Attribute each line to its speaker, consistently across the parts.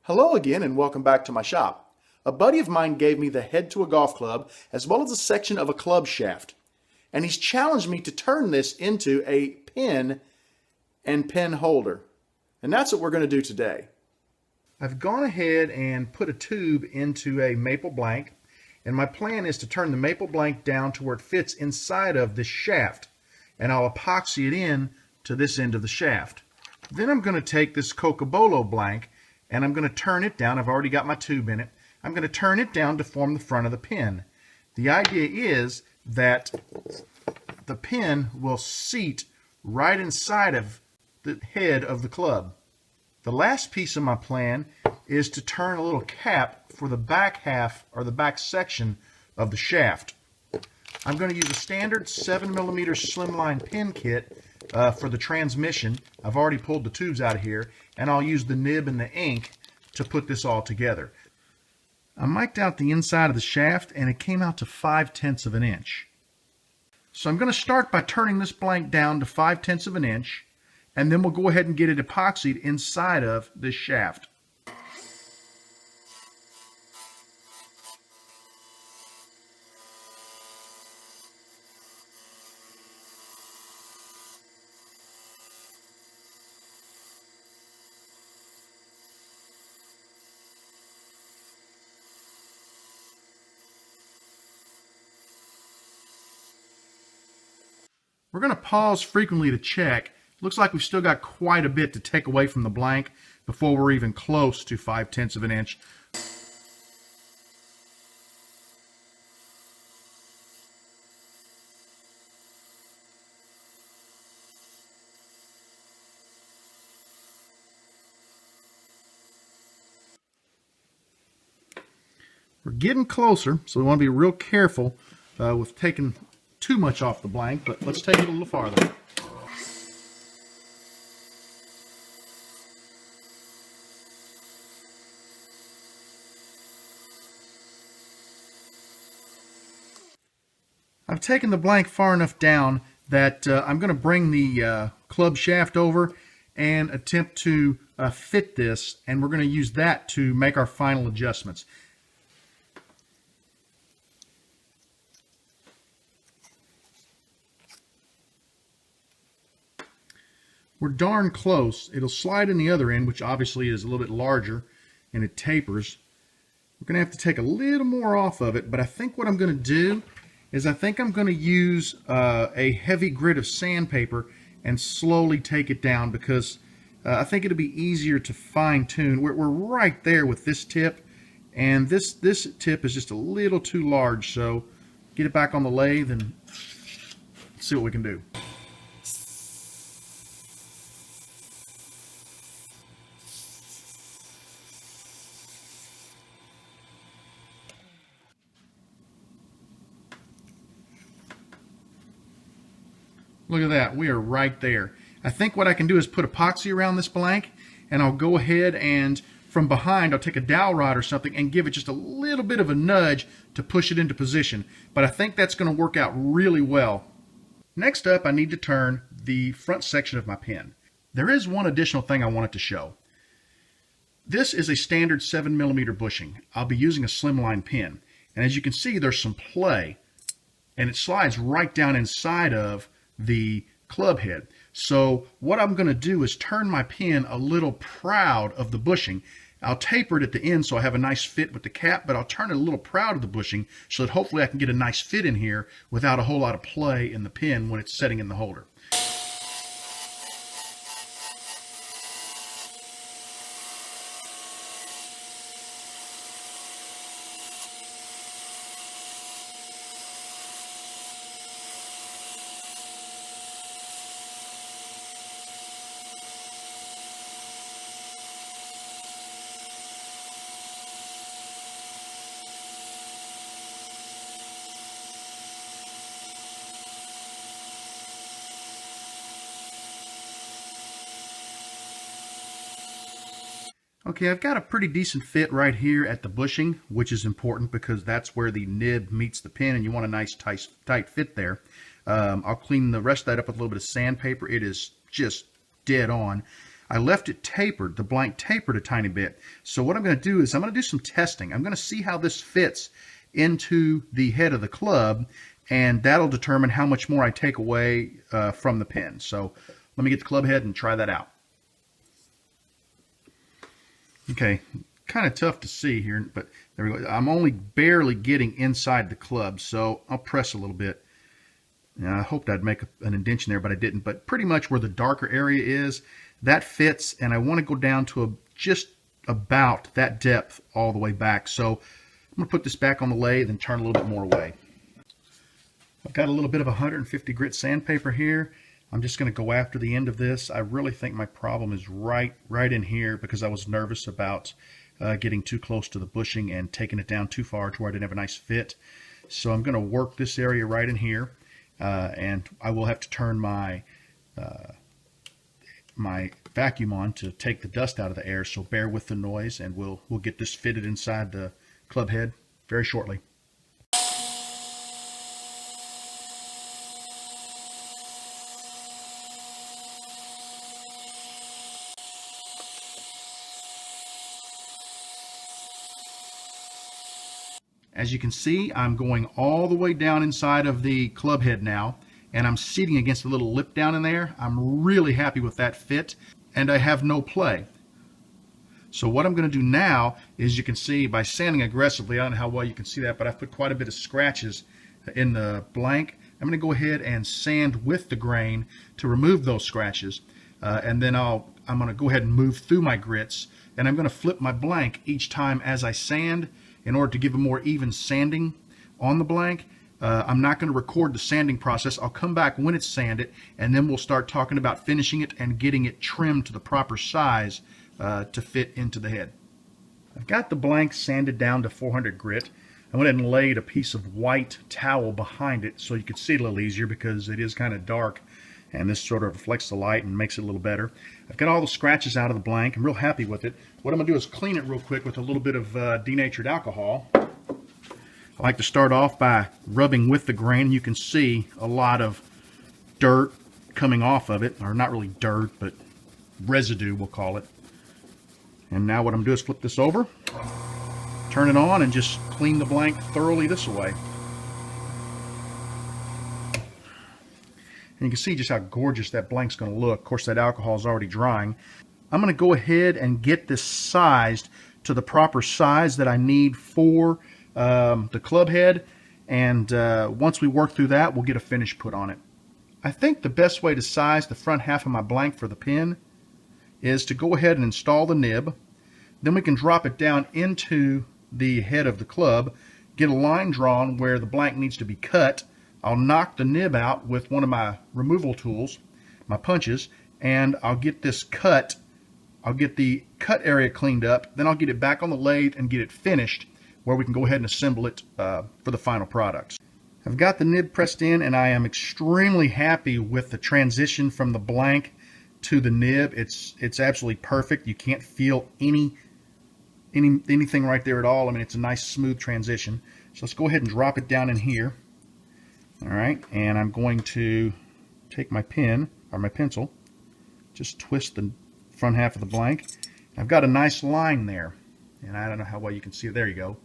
Speaker 1: Hello again and welcome back to my shop. A buddy of mine gave me the head to a golf club as well as a section of a club shaft. And he's challenged me to turn this into a pin and pin holder. And that's what we're going to do today. I've gone ahead and put a tube into a maple blank. And my plan is to turn the maple blank down to where it fits inside of this shaft. And I'll epoxy it in to this end of the shaft. Then I'm going to take this Cocobolo blank and I'm going to turn it down. I've already got my tube in it. I'm going to turn it down to form the front of the pin. The idea is that the pin will seat right inside of the head of the club. The last piece of my plan is to turn a little cap for the back half or the back section of the shaft. I'm going to use a standard 7mm slimline pin kit for the transmission. I've already pulled the tubes out of here, and I'll use the nib and the ink to put this all together. I mic'd out the inside of the shaft and it came out to 5/10 of an inch. So I'm going to start by turning this blank down to 5/10 of an inch, and then we'll go ahead and get it epoxied inside of this shaft. We're going to pause frequently to check. Looks like we've still got quite a bit to take away from the blank before we're even close to 5/10 of an inch. We're getting closer, so we want to be real careful with taking too much off the blank, but let's take it a little farther. I've taken the blank far enough down that I'm going to bring the club shaft over and attempt to fit this, and we're going to use that to make our final adjustments. We're darn close. It'll slide in the other end, which obviously is a little bit larger, and it tapers. We're going to have to take a little more off of it, but I think what I'm going to do is I think I'm going to use a heavy grit of sandpaper and slowly take it down, because I think it'll be easier to fine-tune. We're right there with this tip, and this tip is just a little too large, so get it back on the lathe and see what we can do. Look at that, we are right there. I think what I can do is put epoxy around this blank, and I'll go ahead and from behind I'll take a dowel rod or something and give it just a little bit of a nudge to push it into position. But I think that's going to work out really well. Next up, I need to turn the front section of my pin. There is one additional thing I wanted to show. This is a standard 7mm bushing. I'll be using a slimline pin, and as you can see there's some play, and it slides right down inside of the club head. So what I'm going to do is turn my pin a little proud of the bushing. I'll taper it at the end so I have a nice fit with the cap, but I'll turn it a little proud of the bushing so that hopefully I can get a nice fit in here without a whole lot of play in the pin when it's setting in the holder. Okay, I've got a pretty decent fit right here at the bushing, which is important because that's where the nib meets the pin and you want a nice tight fit there. I'll clean the rest of that up with a little bit of sandpaper. It is just dead on. I left it tapered, the blank tapered a tiny bit. So what I'm going to do is I'm going to do some testing. I'm going to see how this fits into the head of the club, and that'll determine how much more I take away from the pin. So let me get the club head and try that out. Okay, kind of tough to see here, but there we go. I'm only barely getting inside the club, so I'll press a little bit. Now, I hoped I'd make an indentation there, but I didn't. But pretty much where the darker area is, that fits, and I want to go down to just about that depth all the way back. So I'm going to put this back on the lathe and turn a little bit more away. I've got a little bit of 150 grit sandpaper here. I'm just going to go after the end of this. I really think my problem is right in here because I was nervous about getting too close to the bushing and taking it down too far to where I didn't have a nice fit. So I'm going to work this area right in here, and I will have to turn my my vacuum on to take the dust out of the air. So bear with the noise, and we'll get this fitted inside the club head very shortly. As you can see, I'm going all the way down inside of the club head now, and I'm seating against a little lip down in there. I'm really happy with that fit, and I have no play. So what I'm going to do now is, you can see by sanding aggressively, I don't know how well you can see that, but I've put quite a bit of scratches in the blank. I'm going to go ahead and sand with the grain to remove those scratches, and then I'm going to go ahead and move through my grits, and I'm going to flip my blank each time as I sand, in order to give a more even sanding on the blank. I'm not going to record the sanding process. I'll come back when it's sanded, and then we'll start talking about finishing it and getting it trimmed to the proper size to fit into the head. I've got the blank sanded down to 400 grit. I went ahead and laid a piece of white towel behind it so you could see it a little easier, because it is kind of dark, and this sort of reflects the light and makes it a little better. I've got all the scratches out of the blank. I'm real happy with it. What I'm going to do is clean it real quick with a little bit of denatured alcohol. I like to start off by rubbing with the grain. You can see a lot of dirt coming off of it, or not really dirt, but residue, we'll call it. And now what I'm going to do is flip this over, turn it on, and just clean the blank thoroughly this way. And you can see just how gorgeous that blank's going to look. Of course, that alcohol is already drying. I'm going to go ahead and get this sized to the proper size that I need for the club head. And once we work through that, we'll get a finish put on it. I think the best way to size the front half of my blank for the pin is to go ahead and install the nib. Then we can drop it down into the head of the club, get a line drawn where the blank needs to be cut. I'll knock the nib out with one of my removal tools, my punches, and I'll get this cut. I'll get the cut area cleaned up, then I'll get it back on the lathe and get it finished, where we can go ahead and assemble it for the final products. I've got the nib pressed in, and I am extremely happy with the transition from the blank to the nib. It's absolutely perfect. You can't feel anything right there at all. I mean, it's a nice smooth transition. So let's go ahead and drop it down in here. All right, and I'm going to take my pen, or my pencil, just twist the front half of the blank. I've got a nice line there, and I don't know how well you can see it. There you go.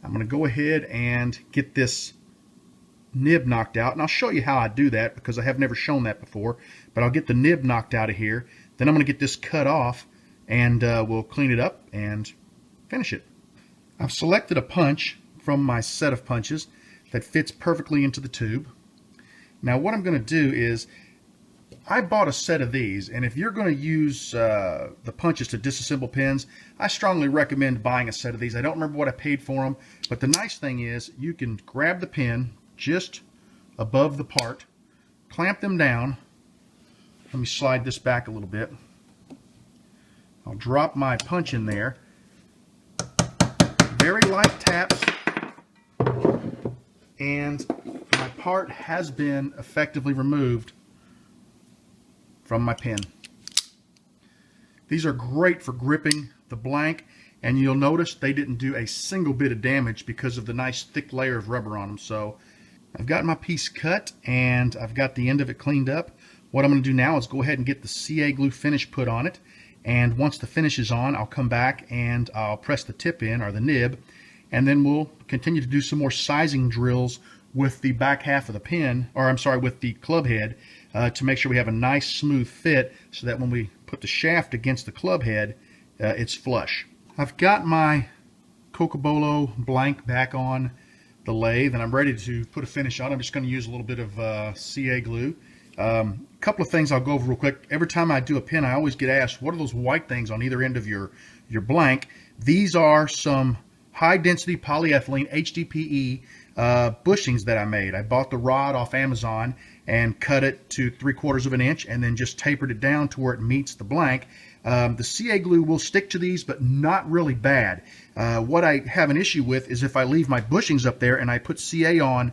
Speaker 1: I'm going to go ahead and get this nib knocked out, and I'll show you how I do that, because I have never shown that before. But I'll get the nib knocked out of here, then I'm going to get this cut off, and we'll clean it up and finish it. I've selected a punch from my set of punches that fits perfectly into the tube. Now what I'm going to do is, I bought a set of these, and if you're going to use the punches to disassemble pins, I strongly recommend buying a set of these. I don't remember what I paid for them, but the nice thing is you can grab the pin just above the part, clamp them down. Let me slide this back a little bit. I'll drop my punch in there. Very light taps, and my part has been effectively removed from my pin. These are great for gripping the blank, and you'll notice they didn't do a single bit of damage because of the nice thick layer of rubber on them. So I've got my piece cut, and I've got the end of it cleaned up. What I'm going to do now is go ahead and get the CA glue finish put on it, And once the finish is on, I'll come back and I'll press the tip in, or the nib, and then we'll continue to do some more sizing drills with the back half of the pin, or I'm sorry, with the club head, to make sure we have a nice smooth fit so that when we put the shaft against the club head, it's flush. I've got my Cocobolo blank back on the lathe and I'm ready to put a finish on. I'm just going to use a little bit of CA glue. A couple of things I'll go over real quick. Every time I do a pin, I always get asked, what are those white things on either end of your blank? These are some high density polyethylene HDPE bushings that I made. I bought the rod off Amazon and cut it to 3/4 of an inch and then just tapered it down to where it meets the blank. The CA glue will stick to these, but not really bad. What I have an issue with is if I leave my bushings up there and I put CA on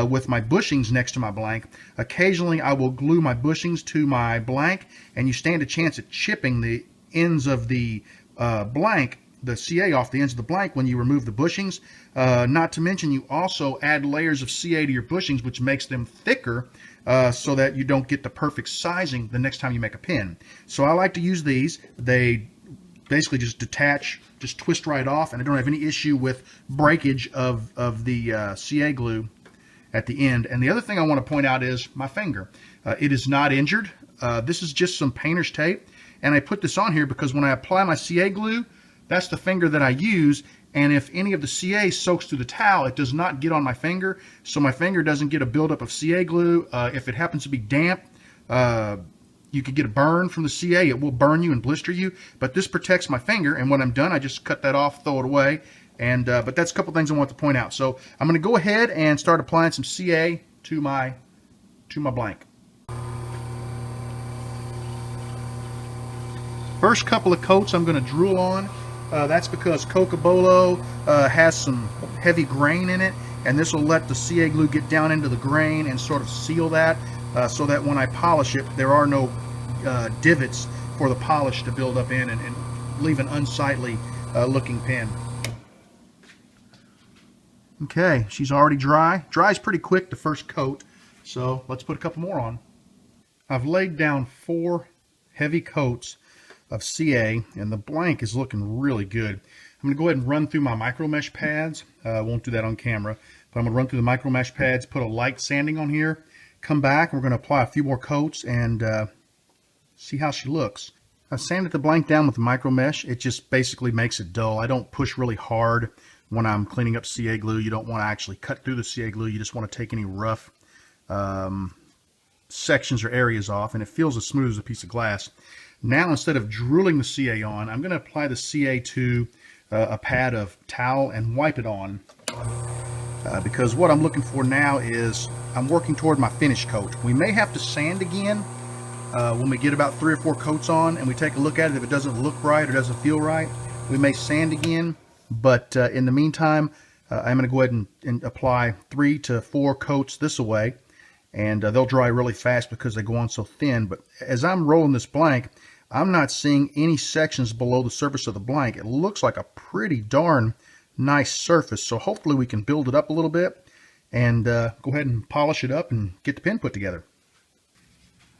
Speaker 1: with my bushings next to my blank, occasionally I will glue my bushings to my blank and you stand a chance at chipping the ends of the blank, the CA off the ends of the blank when you remove the bushings. Not to mention you also add layers of CA to your bushings, which makes them thicker so that you don't get the perfect sizing the next time you make a pin. So I like to use these. They basically just detach, just twist right off, and I don't have any issue with breakage of the CA glue at the end. And the other thing I want to point out is my finger. It is not injured. This is just some painter's tape, and I put this on here because when I apply my CA glue, that's the finger that I use, and if any of the CA soaks through the towel, it does not get on my finger, so my finger doesn't get a buildup of CA glue. If it happens to be damp, you could get a burn from the CA. It will burn you and blister you, but this protects my finger, and when I'm done, I just cut that off, throw it away, and but that's a couple things I want to point out. So I'm going to go ahead and start applying some CA to my blank. First couple of coats I'm going to drool on. That's because Cocobolo has some heavy grain in it, and this will let the CA glue get down into the grain and sort of seal that so that when I polish it, there are no divots for the polish to build up in and leave an unsightly looking pin. Okay, she's already dry. Dries pretty quick the first coat, so let's put a couple more on. I've laid down 4 heavy coats of CA, and the blank is looking really good. I'm going to go ahead and run through my micro mesh pads. I won't do that on camera, but I'm going to run through the micro mesh pads, put a light sanding on here, come back, and we're going to apply a few more coats and see how she looks. I sanded the blank down with the micro mesh. It just basically makes it dull. I don't push really hard when I'm cleaning up CA glue. You don't want to actually cut through the CA glue. You just want to take any rough sections or areas off, and it feels as smooth as a piece of glass. Now, instead of drilling the CA on, I'm going to apply the CA to a pad of towel and wipe it on because what I'm looking for now is I'm working toward my finish coat. We may have to sand again when we get about 3 or 4 coats on and we take a look at it. If it doesn't look right or doesn't feel right, we may sand again, but in the meantime, I'm going to go ahead and apply 3 to 4 coats this way, and they'll dry really fast because they go on so thin. But as I'm rolling this blank, I'm not seeing any sections below the surface of the blank. It looks like a pretty darn nice surface, so hopefully we can build it up a little bit and go ahead and polish it up and get the pin put together.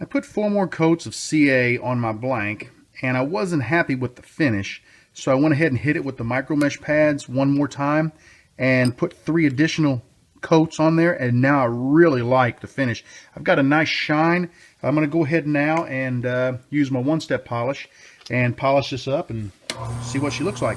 Speaker 1: I put 4 more coats of CA on my blank, and I wasn't happy with the finish, so I went ahead and hit it with the micro mesh pads one more time and put 3 additional coats on there, and now I really like the finish. I've got a nice shine. I'm going to go ahead now and use my one-step polish and polish this up and see what she looks like.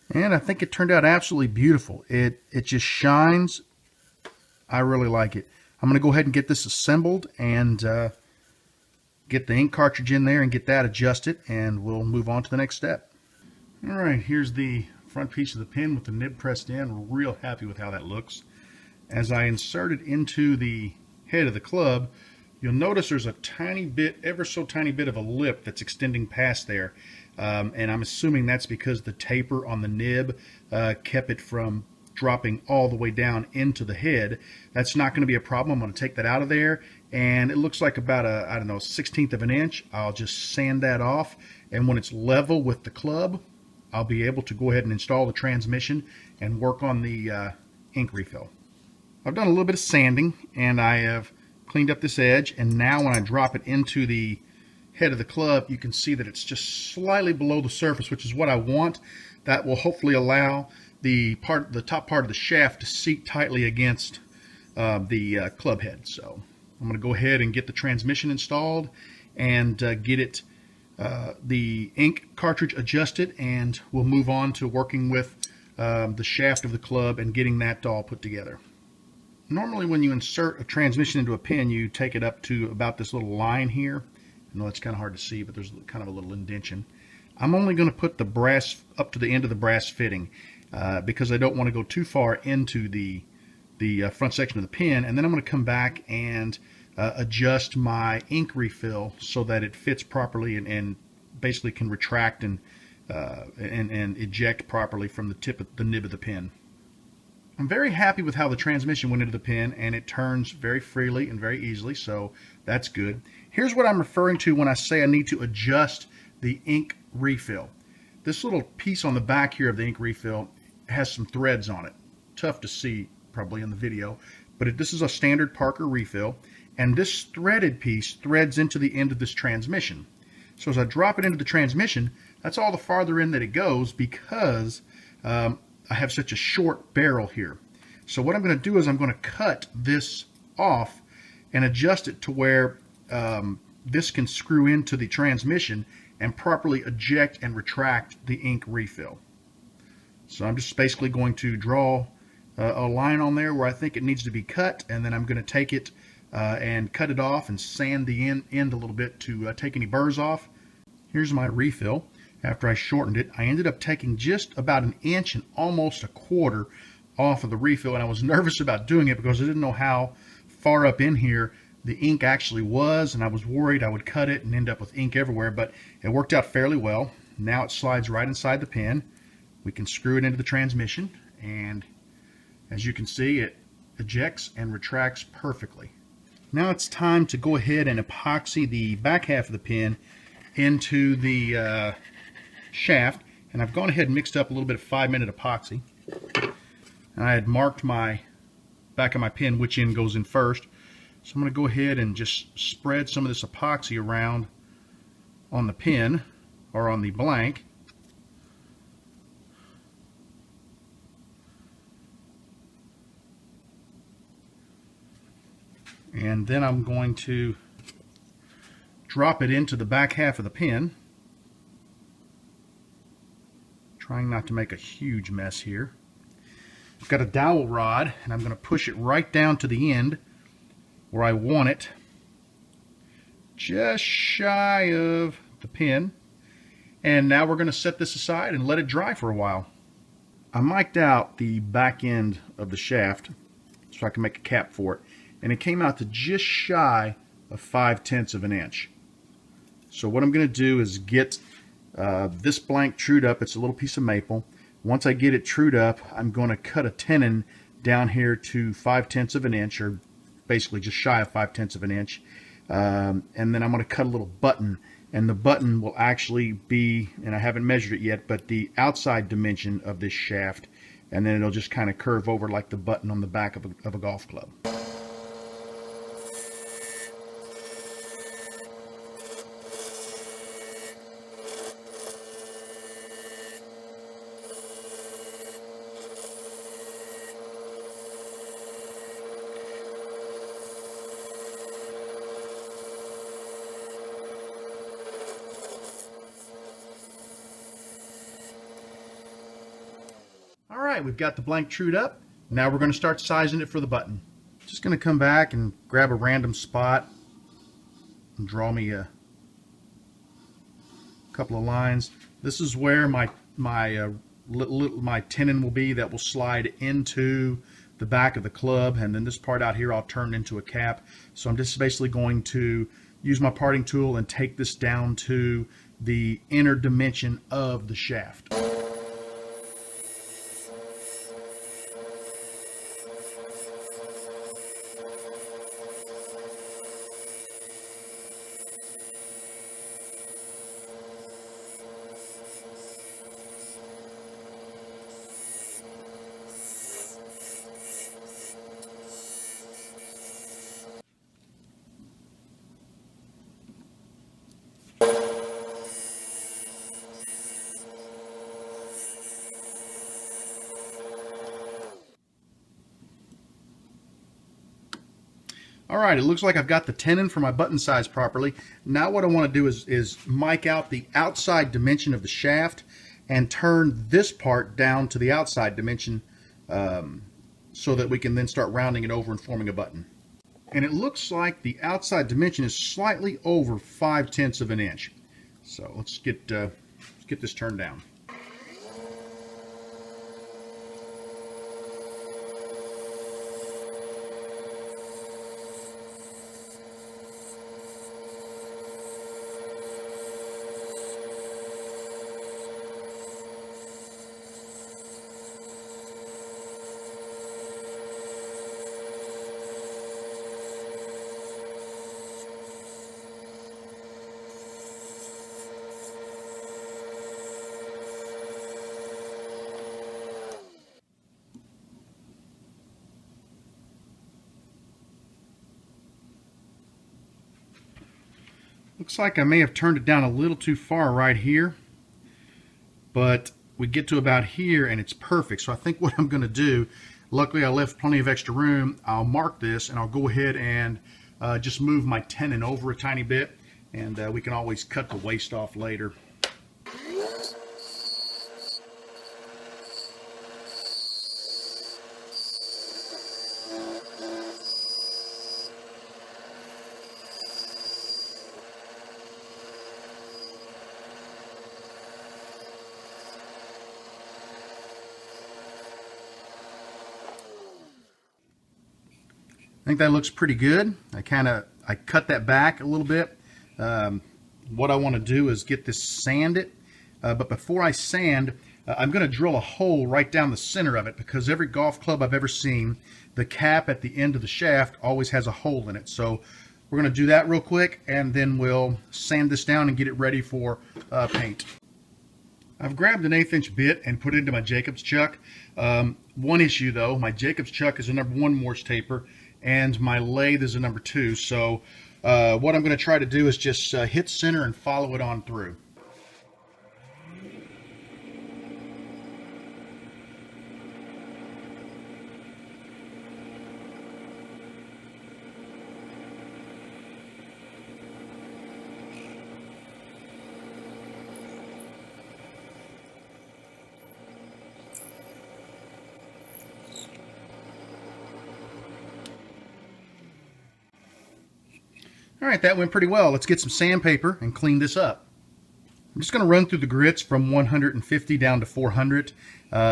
Speaker 1: And I think it turned out absolutely beautiful. It just shines. I really like it. I'm going to go ahead and get this assembled and get the ink cartridge in there and get that adjusted, and we'll move on to the next step. All right, here's the front piece of the pin with the nib pressed in. We're real happy with how that looks. As I insert it into the head of the club, you'll notice there's a tiny bit, ever so tiny bit of a lip that's extending past there. And I'm assuming that's because the taper on the nib kept it from
Speaker 2: dropping all the way down into the head. That's not going to be a problem. I'm going to take that out of there, and it looks like about a, I don't know, 1/16 of an inch. I'll just sand that off, and when it's level with the club, I'll be able to go ahead and install the transmission and work on the ink refill. I've done a little bit of sanding, and I have cleaned up this edge, and now when I drop it into the head of the club, you can see that it's just slightly below the surface, which is what I want. That will hopefully allow the top part of the shaft to seat tightly against the club head. So I'm going to go ahead and get the transmission installed and get it the ink cartridge adjusted, and we'll move on to working with the shaft of the club and getting that all put together. Normally when you insert a transmission into a pin, you take it up to about this little line here. I know it's kind of hard to see, but there's kind of a little indentation. I'm only going to put the brass up to the end of the brass fitting because I don't want to go too far into the front section of the pin, and then I'm going to come back and adjust my ink refill so that it fits properly and basically can retract and eject properly from the tip of the nib of the pin. I'm very happy with how the transmission went into the pin, and it turns very freely and very easily, so that's good. Here's what I'm referring to when I say I need to adjust the ink refill. This little piece on the back here of the ink refill has some threads on it. Tough to see probably in the video, but this is a standard Parker refill, and this threaded piece threads into the end of this transmission. So as I drop it into the transmission, that's all the farther in that it goes because I have such a short barrel here. So what I'm going to do is I'm going to cut this off and adjust it to where this can screw into the transmission and properly eject and retract the ink refill. So I'm just basically going to draw a line on there where I think it needs to be cut, and then I'm going to take it and cut it off and sand the end a little bit to take any burrs off. Here's my refill. After I shortened it, I ended up taking just about 1 inch and almost 1/4 off of the refill, and I was nervous about doing it because I didn't know how far up in here the ink actually was, and I was worried I would cut it and end up with ink everywhere, but it worked out fairly well. Now it slides right inside the pin. We can screw it into the transmission, and as you can see, it ejects and retracts perfectly. Now it's time to go ahead and epoxy the back half of the pin into the shaft, and I've gone ahead and mixed up a little bit of 5-minute epoxy, and I had marked my back of my pin which end goes in first. So I'm going to go ahead and just spread some of this epoxy around on the pin or on the blank. And then I'm going to drop it into the back half of the pin, trying not to make a huge mess here. I've got a dowel rod, and I'm going to push it right down to the end where I want it, just shy of the pin. And now we're going to set this aside and let it dry for a while. I mic'd out the back end of the shaft so I can make a cap for it, and it came out to just shy of 5/10 of an inch. So what I'm going to do is get this blank trued up. It's a little piece of maple. Once I get it trued up, I'm going to cut a tenon down here to 5/10 of an inch, or basically just shy of 5/10 of an inch. And then I'm going to cut a little button, and the button will actually be, and I haven't measured it yet, but the outside dimension of this shaft, and then it'll just kind of curve over like the button on the back of a golf club. Alright, we've got the blank trued up. Now we're going to start sizing it for the button. Just going to come back and grab a random spot and draw me a couple of lines. This is where my tenon will be that will slide into the back of the club, and then this part out here I'll turn into a cap. So I'm just basically going to use my parting tool and take this down to the inner dimension of the shaft. All right, it looks like I've got the tenon for my button size properly. Now what I want to do is mic out the outside dimension of the shaft and turn this part down to the outside dimension so that we can then start rounding it over and forming a button. And it looks like the outside dimension is slightly over 5/10 of an inch. So let's get this turned down. Looks like I may have turned it down a little too far right here, but we get to about here and it's perfect. So I think what I'm going to do, luckily I left plenty of extra room, I'll mark this and I'll go ahead and just move my tenon over a tiny bit, and we can always cut the waste off later. I think that looks pretty good. I cut that back a little bit. What I want to do is get this sanded, but before I sand, I'm going to drill a hole right down the center of it, because every golf club I've ever seen, the cap at the end of the shaft always has a hole in it. So we're going to do that real quick, and then we'll sand this down and get it ready for paint. I've grabbed an 1/8 inch bit and put it into my Jacobs chuck. One issue though, my Jacobs chuck is a #1 Morse taper, and my lathe is a #2. So what I'm going to try to do is just hit center and follow it on through. All right, that went pretty well. Let's get some sandpaper and clean this up. I'm just going to run through the grits from 150 down to 400.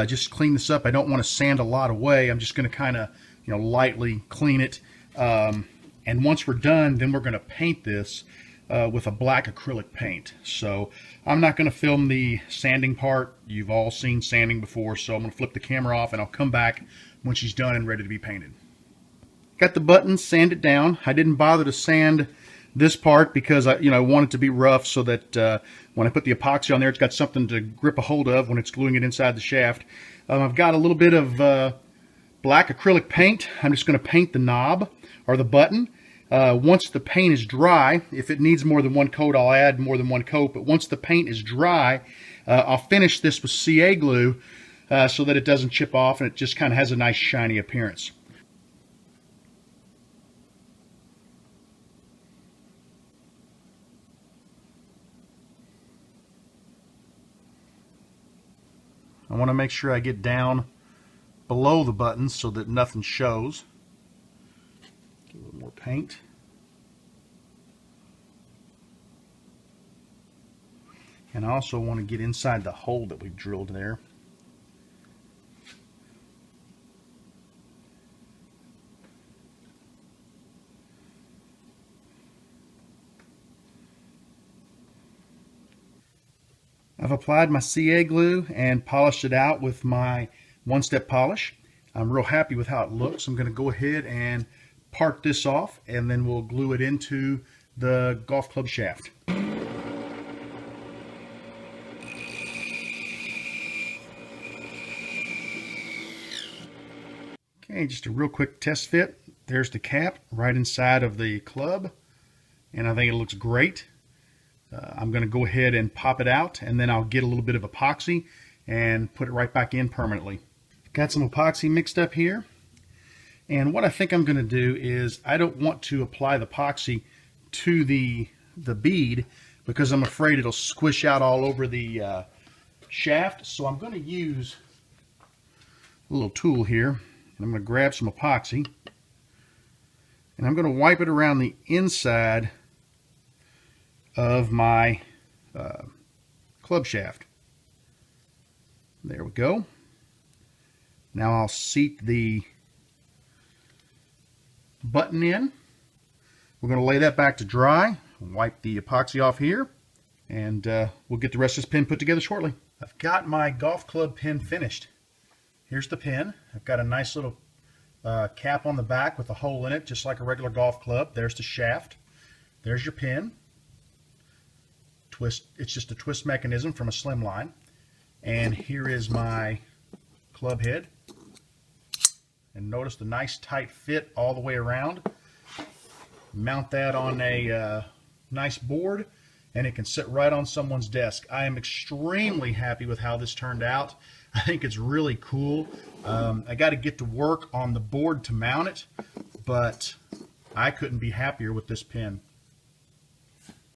Speaker 2: Just clean this up. I don't want to sand a lot away. I'm just going to kind of, lightly clean it. And once we're done, then we're going to paint this with a black acrylic paint. So I'm not going to film the sanding part. You've all seen sanding before, so I'm going to flip the camera off and I'll come back when she's done and ready to be painted. Got the buttons sanded down. I didn't bother to sand this part because I want it to be rough, so that when I put the epoxy on there, it's got something to grip a hold of when it's gluing it inside the shaft. I've got a little bit of black acrylic paint. I'm just going to paint the knob or the button. Once the paint is dry, if it needs more than one coat, I'll add more than one coat. But once the paint is dry, I'll finish this with CA glue so that it doesn't chip off and it just kind of has a nice shiny appearance. I want to make sure I get down below the buttons so that nothing shows. Get a little more paint. And I also want to get inside the hole that we've drilled there. I've applied my CA glue and polished it out with my one-step polish. I'm real happy with how it looks. I'm going to go ahead and part this off, and then we'll glue it into the golf club shaft. Okay, just a real quick test fit. There's the cap right inside of the club, and I think it looks great. I'm going to go ahead and pop it out, and then I'll get a little bit of epoxy and put it right back in permanently. Got some epoxy mixed up here, And what I think I'm going to do is I don't want to apply the epoxy to the bead because I'm afraid it'll squish out all over the shaft. So I'm going to use a little tool here, and I'm going to grab some epoxy, and I'm going to wipe it around the inside of my club shaft. There we go. Now I'll seat the button in. We're going to lay that back to dry, wipe the epoxy off here, and we'll get the rest of this pin put together shortly. I've got my golf club pin finished. Here's the pin. I've got a nice little cap on the back with a hole in it, just like a regular golf club. There's the shaft. There's your pin. Twist. It's just a twist mechanism from a slim line. And here is my club head. And notice the nice tight fit all the way around. Mount that on a nice board, and it can sit right on someone's desk. I am extremely happy with how this turned out. I think it's really cool. I got to get to work on the board to mount it, but I couldn't be happier with this pin.